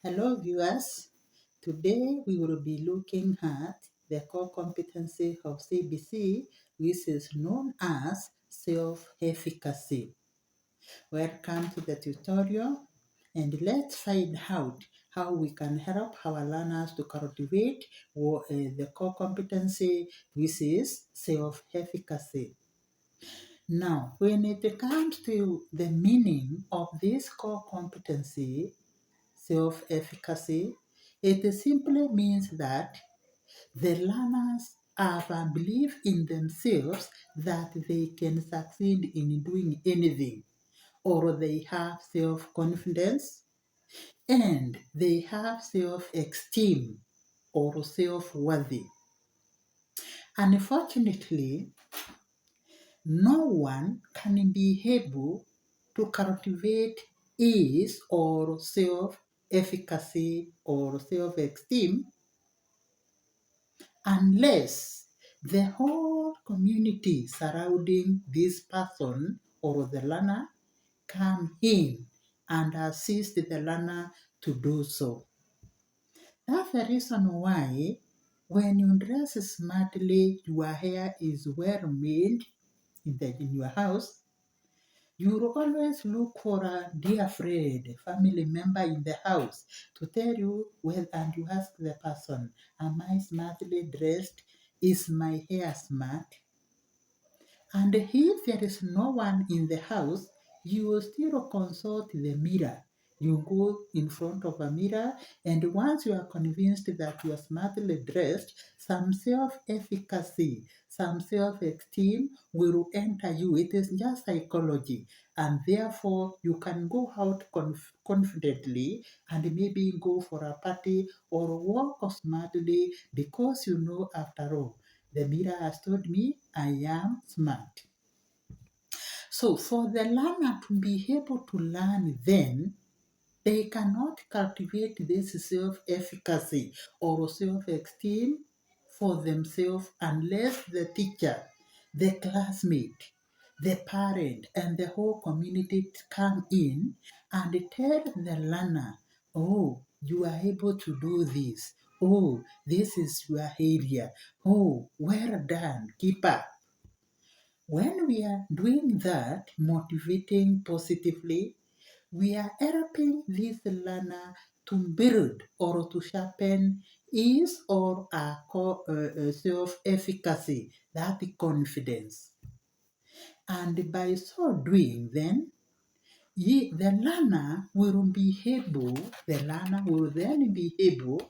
Hello viewers, today we will be looking at the core competency of C.B.C, which is known as self-efficacy. Welcome to the tutorial, and let's find out how we can help our learners to cultivate the core competency, which is self-efficacy. Now, when it comes to the meaning of this core competency, self-efficacy, it simply means that the learners have a belief in themselves that they can succeed in doing anything, or they have self-confidence and they have self-esteem or self-worthy. Unfortunately, no one can be able to cultivate his or self-efficacy or self-esteem unless the whole community surrounding this person or the learner come in and assist the learner to do so. That's the reason why when you dress smartly, your hair is well made in your house, you will always look for a dear friend, family member in the house to tell you, well, and you ask the person, am I smartly dressed? Is my hair smart? And if there is no one in the house, you will still consult the mirror. You go in front of a mirror, and once you are convinced that you are smartly dressed, some self-efficacy, some self-esteem will enter you. It is just psychology, and therefore you can go out confidently and maybe go for a party or walk smartly because you know, after all, the mirror has told me I am smart. So for the learner to be able to learn, then they cannot cultivate this self-efficacy or self-esteem for themselves unless the teacher, the classmate, the parent, and the whole community come in and tell the learner, oh, you are able to do this. Oh, this is your area. Oh, well done. Keep up. When we are doing that, motivating positively, we are helping this learner to build or to sharpen his or her self-efficacy, that confidence. And by so doing, then, the learner will then be able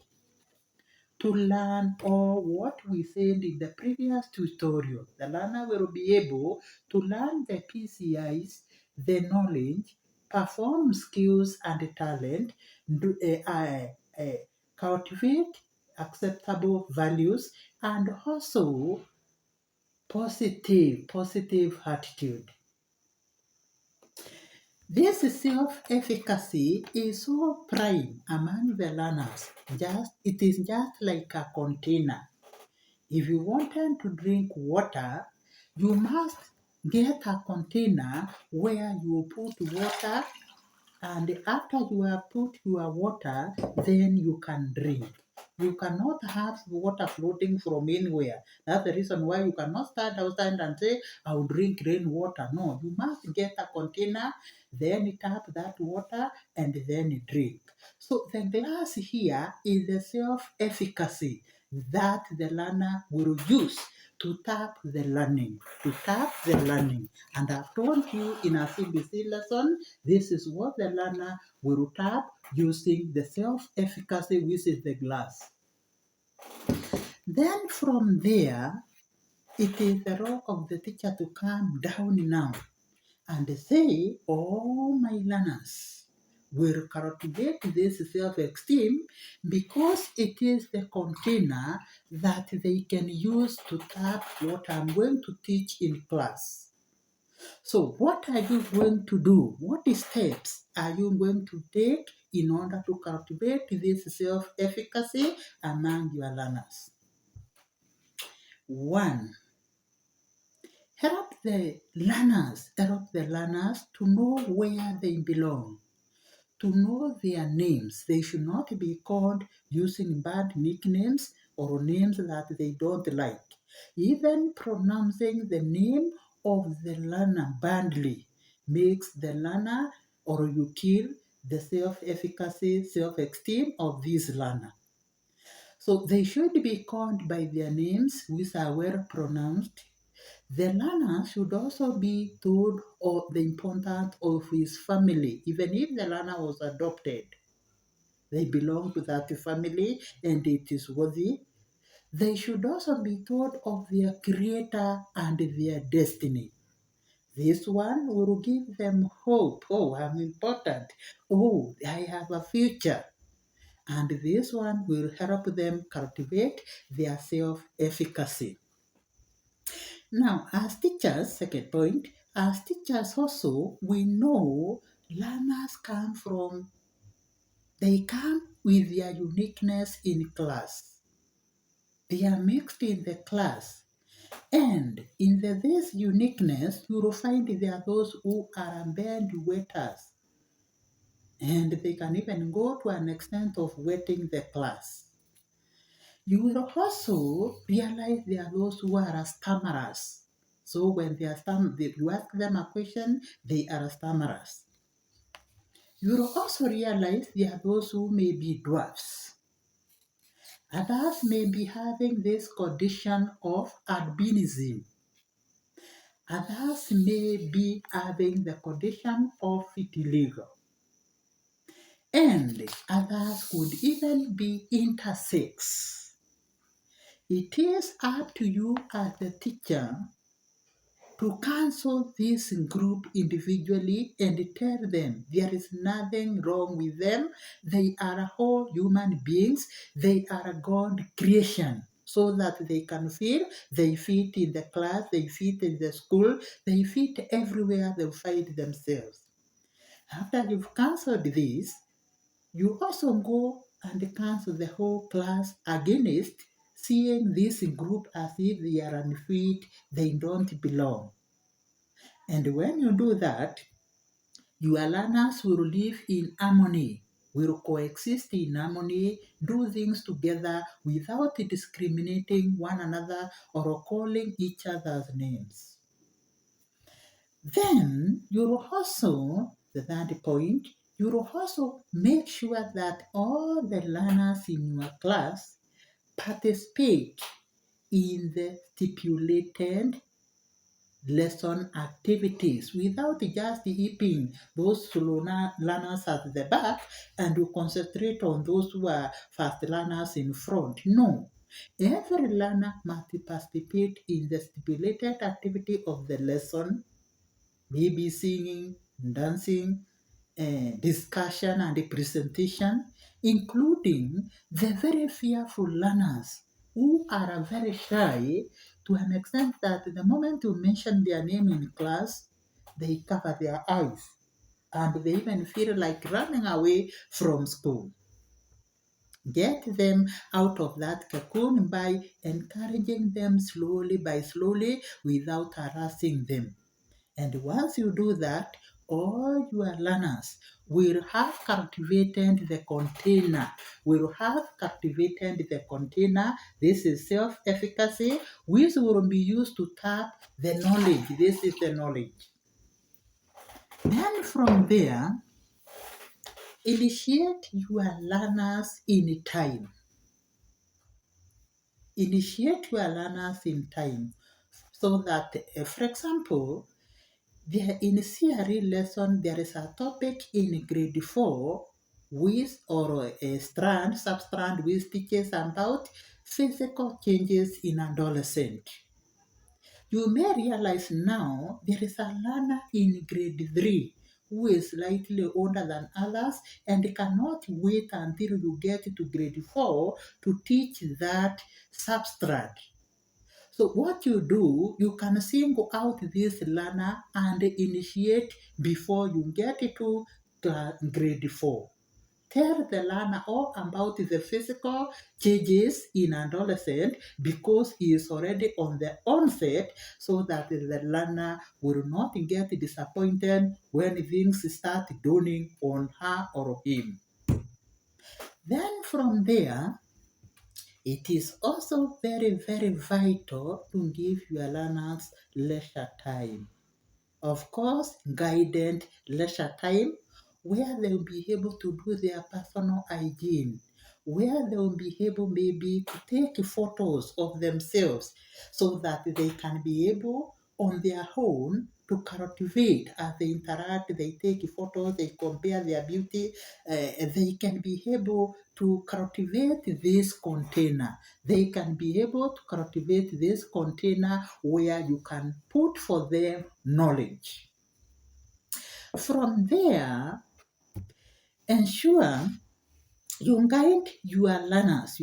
to learn all what we said in the previous tutorial. The learner will be able to learn the PCIs, the knowledge, perform skills and talent, cultivate acceptable values, and also positive attitude. This self-efficacy is so prime among the learners. It is just like a container. If you wanted to drink water, you must get a container where you put water, and after you have put your water, then you can drink. You cannot have water floating from anywhere. That's the reason why you cannot stand outside and say, I'll drink rainwater. No, you must get a container, then tap that water, and then drink. So the glass here is the self-efficacy that the learner will use to tap the learning, And I've told you in a C.B.C lesson, this is what the learner will tap using the self-efficacy, which is the glass. Then from there, it is the role of the teacher to come down now and say, all my learners will cultivate this self-esteem because it is the container that they can use to tap what I'm going to teach in class. So what are you going to do? What steps are you going to take in order to cultivate this self-efficacy among your learners? 1. Help the learners to know where they belong, to know their names. They should not be called using bad nicknames or names that they don't like. Even pronouncing the name of the learner badly makes the learner or you kill the self-efficacy, self-esteem of this learner. So they should be called by their names which are well pronounced. The learner should also be told of the importance of his family, even if the learner was adopted. They belong to that family and it is worthy. They should also be told of their creator and their destiny. This one will give them hope. Oh, I'm important. Oh, I have a future. And this one will help them cultivate their self-efficacy. Now, as teachers, second point, as teachers also, we know learners they come with their uniqueness in class. They are mixed in the class. And in this uniqueness, you will find there are those who are band waiters. And they can even go to an extent of waiting the class. You will also realize there are those who are stammerers. So when you ask them a question, they are stammerers. You will also realize there are those who may be dwarfs. Others may be having this condition of albinism. Others may be having the condition of vitiligo. And others could even be intersex. It is up to you as the teacher to counsel this group individually and tell them there is nothing wrong with them. They are whole human beings. They are God creation so that they can feel they fit in the class, they fit in the school, they fit everywhere they find themselves. After you've counseled this, you also go and counsel the whole class against seeing this group as if they are unfit, they don't belong. And when you do that, your learners will live in harmony, will coexist in harmony, do things together without discriminating one another or calling each other's names. Then you will also, the third point, you will also make sure that all the learners in your class participate in the stipulated lesson activities without just heaping those slow learners at the back and you concentrate on those who are fast learners in front. No. Every learner must participate in the stipulated activity of the lesson, maybe singing, dancing, discussion and presentation, including the very fearful learners who are very shy to an extent that the moment you mention their name in class, they cover their eyes and they even feel like running away from school. Get them out of that cocoon by encouraging them slowly by slowly without harassing them. And once you do that, all your learners will have cultivated the container, This is self-efficacy, which will be used to tap the knowledge. This is the knowledge. Then from there, initiate your learners in time. Initiate your learners in time so that, for example, in theory lesson, there is a topic in grade 4 or a substrand which teaches about physical changes in adolescent. You may realize now there is a learner in grade 3 who is slightly older than others and cannot wait until you get to grade 4 to teach that substrate. So what you do, you can single out this learner and initiate before you get to grade 4. tell the learner all about the physical changes in adolescent because he is already on the onset, so that the learner will not get disappointed when things start dawning on her or him. Then from there, it is also very, very vital to give your learners leisure time. Of course, guided leisure time where they will be able to do their personal hygiene, where they will be able maybe to take photos of themselves so that they can be able on their own to cultivate as they interact, they take photos, they compare their beauty, they can be able to cultivate this container. They can be able to cultivate this container where you can put for them knowledge. From there, ensure you guide your learners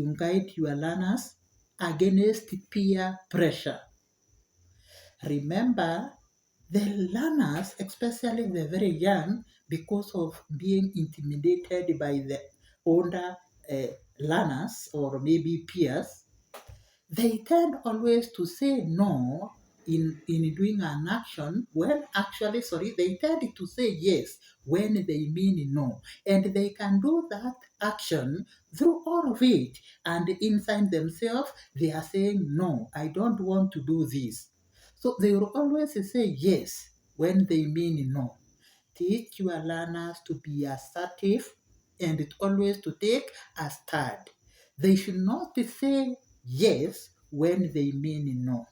against peer pressure. Remember, the learners, especially the very young, because of being intimidated by the older learners or maybe peers, they tend always to say no in doing an action when actually, they tend to say yes when they mean no. And they can do that action through all of it. And inside themselves, they are saying, no, I don't want to do this. So they will always say yes when they mean no. Teach your learners to be assertive and always to take a stand. They should not say yes when they mean no.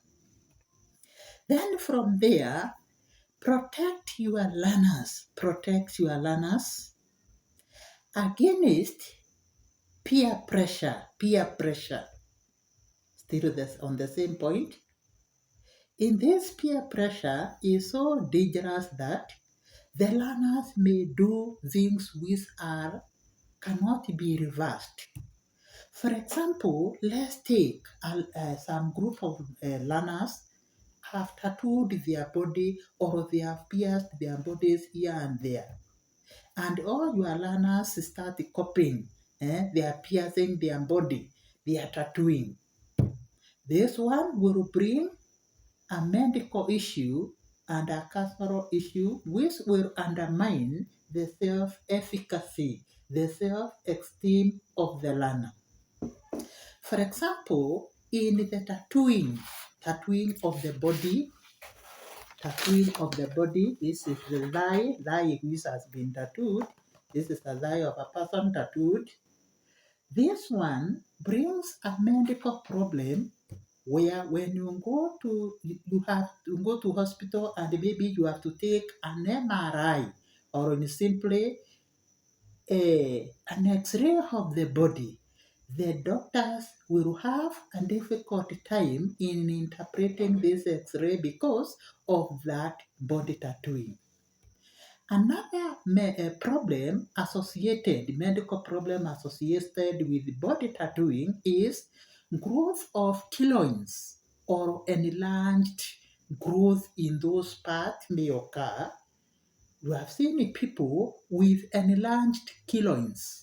Then from there, protect your learners against peer pressure. Still on the same point. In this peer pressure is so dangerous that the learners may do things which cannot be reversed. For example, let's take some group of learners have tattooed their body or they have pierced their bodies here and there. And all your learners start copying. They are piercing their body, they are tattooing. This one will bring a medical issue and a cultural issue which will undermine the self-efficacy, the self-esteem of the learner. For example, in the tattooing of the body, this is the thigh which has been tattooed. This is the thigh of a person tattooed. This one brings a medical problem where when you have to go to hospital and maybe you have to take an MRI or simply an X-ray of the body, the doctors will have a difficult time in interpreting this X-ray because of that body tattooing. Another medical problem associated with body tattooing is growth of keloids or enlarged growth in those parts may occur. You have seen people with enlarged keloids.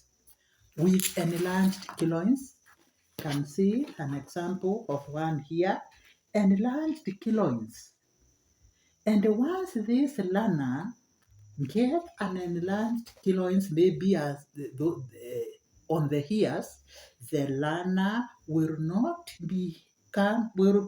Can see an example of one here, enlarged keloids. And once this learner get an enlarged keloids maybe as on the ears, the learner will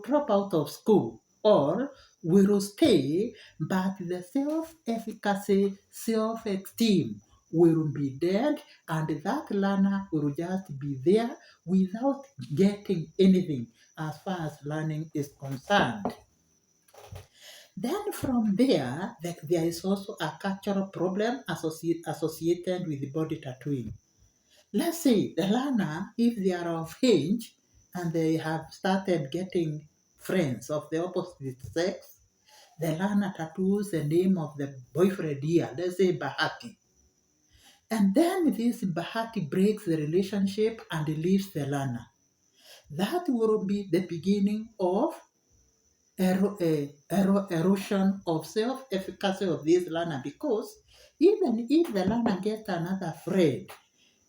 drop out of school or will stay, but the self-efficacy, self-esteem will be dead, and that learner will just be there without getting anything as far as learning is concerned. Then from there is also a cultural problem associated with body tattooing. Let's say the learner, if they are of age and they have started getting friends of the opposite sex, the learner tattoos the name of the boyfriend here, let's say Bahati. And then this Bahati breaks the relationship and leaves the learner. That will be the beginning of erosion of self-efficacy of this learner, because even if the learner gets another friend,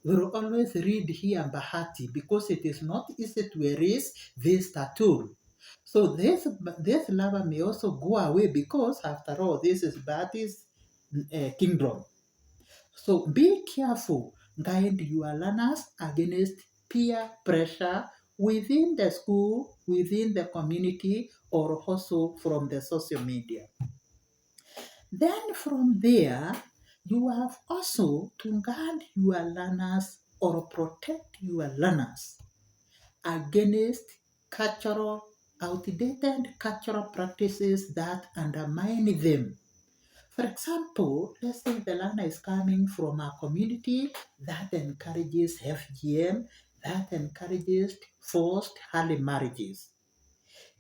will always read here Bahati because it is not easy to erase this tattoo. So this lover may also go away because after all, this is Bahati's kingdom. So be careful, guide your learners against peer pressure within the school, within the community, or also from the social media. Then from there, you have also to guard your learners or protect your learners against cultural, outdated cultural practices that undermine them. For example, let's say the learner is coming from a community that encourages FGM, that encourages forced early marriages.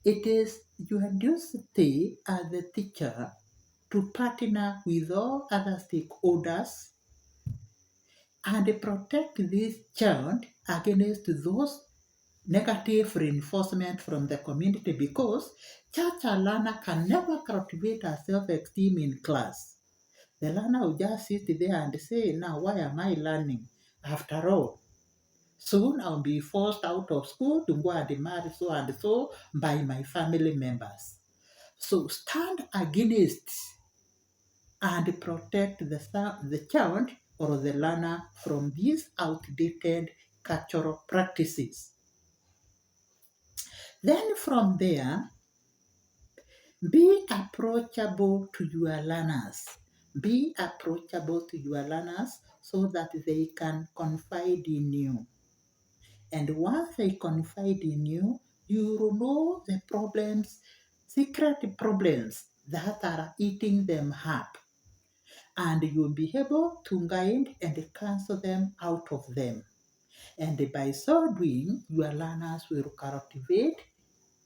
It is your duty as the teacher to partner with all other stakeholders and protect this child against those negative reinforcement from the community because such a learner can never cultivate a self-esteem in class. The learner will just sit there and say, now why am I learning? After all, soon I'll be forced out of school to go and marry so and so by my family members. So stand against and protect the child or the learner from these outdated cultural practices. Then from there, be approachable to your learners. Be approachable to your learners so that they can confide in you. And once they confide in you, you will know the problems, secret problems that are eating them up. And you'll be able to guide and counsel them out of them. And by so doing, your learners will cultivate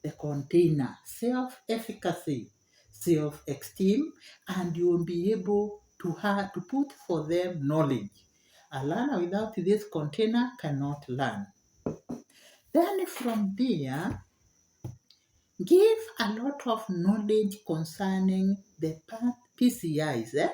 the container, self-efficacy, self-esteem, and you will be able to put for them knowledge. A learner without this container cannot learn. Then from there, give a lot of knowledge concerning the PCIs,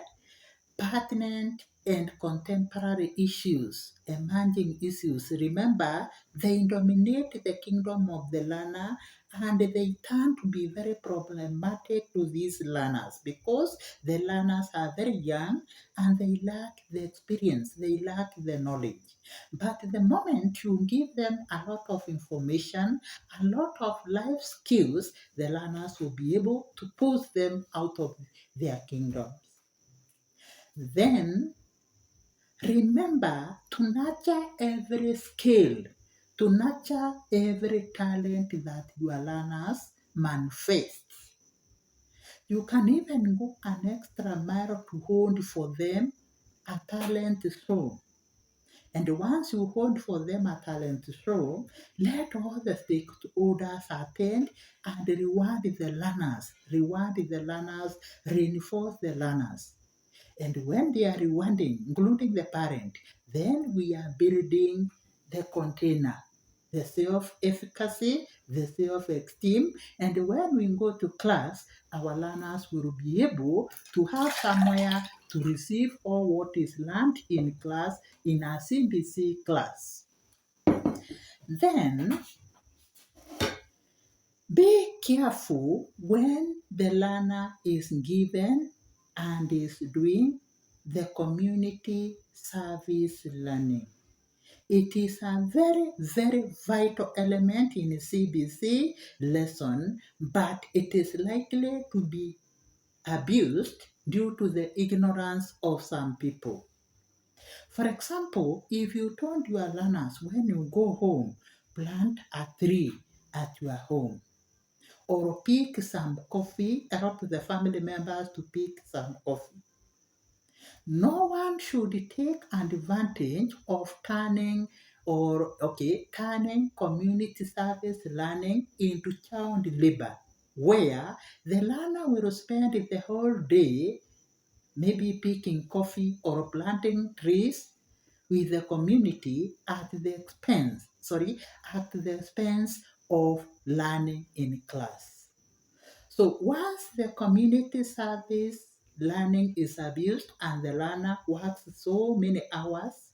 pertinent and contemporary issues, emerging issues. Remember, they dominate the kingdom of the learner and they tend to be very problematic to these learners because the learners are very young and they lack the experience, they lack the knowledge. But the moment you give them a lot of information, a lot of life skills, the learners will be able to push them out of their kingdoms. Then remember to nurture every skill, to nurture every talent that your learners manifest. You can even go an extra mile to hold for them a talent show. And once you hold for them a talent show, let all the stakeholders attend and reward the learners, reinforce the learners. And when they are rewarding, including the parent, then we are building the container, the self-efficacy, the self-esteem. And when we go to class, our learners will be able to have somewhere to receive all what is learned in class in a C.B.C class. Then be careful when the learner is given and is doing the community service learning. It is a very, very vital element in a C.B.C lesson, but it is likely to be abused due to the ignorance of some people. For example, if you told your learners when you go home, plant a tree at your home, or pick some coffee, help the family members to pick some coffee. No one should take advantage of turning community service learning into child labor, where the learner will spend the whole day maybe picking coffee or planting trees with the community at the expense of learning in class. So once the community service learning is abused and the learner works so many hours,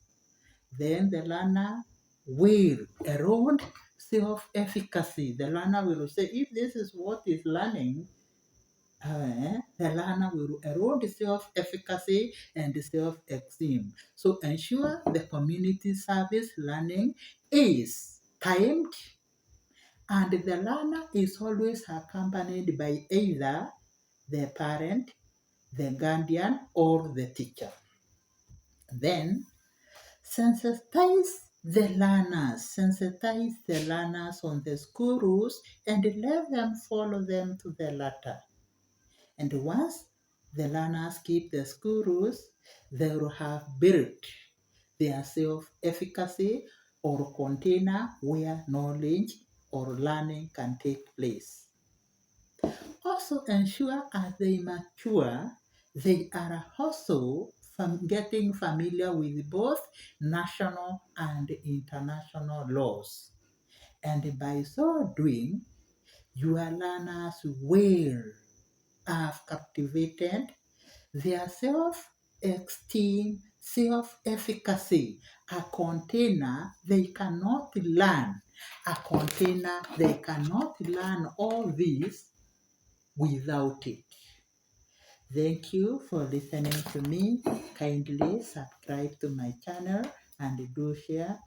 Then the learner will erode self-efficacy. The learner will say, if this is what is learning, the learner will erode self-efficacy and self-esteem. So ensure the community service learning is timed and the learner is always accompanied by either the parent, the guardian, or the teacher. Then sensitize the learners on the school rules and let them follow them to the letter. And once the learners keep the school rules, they will have built their self-efficacy or container where knowledge or learning can take place. Also ensure as they mature, they are also getting familiar with both national and international laws. And by so doing, your learners will have captivated their self-esteem, self-efficacy, a container they cannot learn. A container they cannot learn all this without it. Thank you for listening to me. Kindly subscribe to my channel and do share.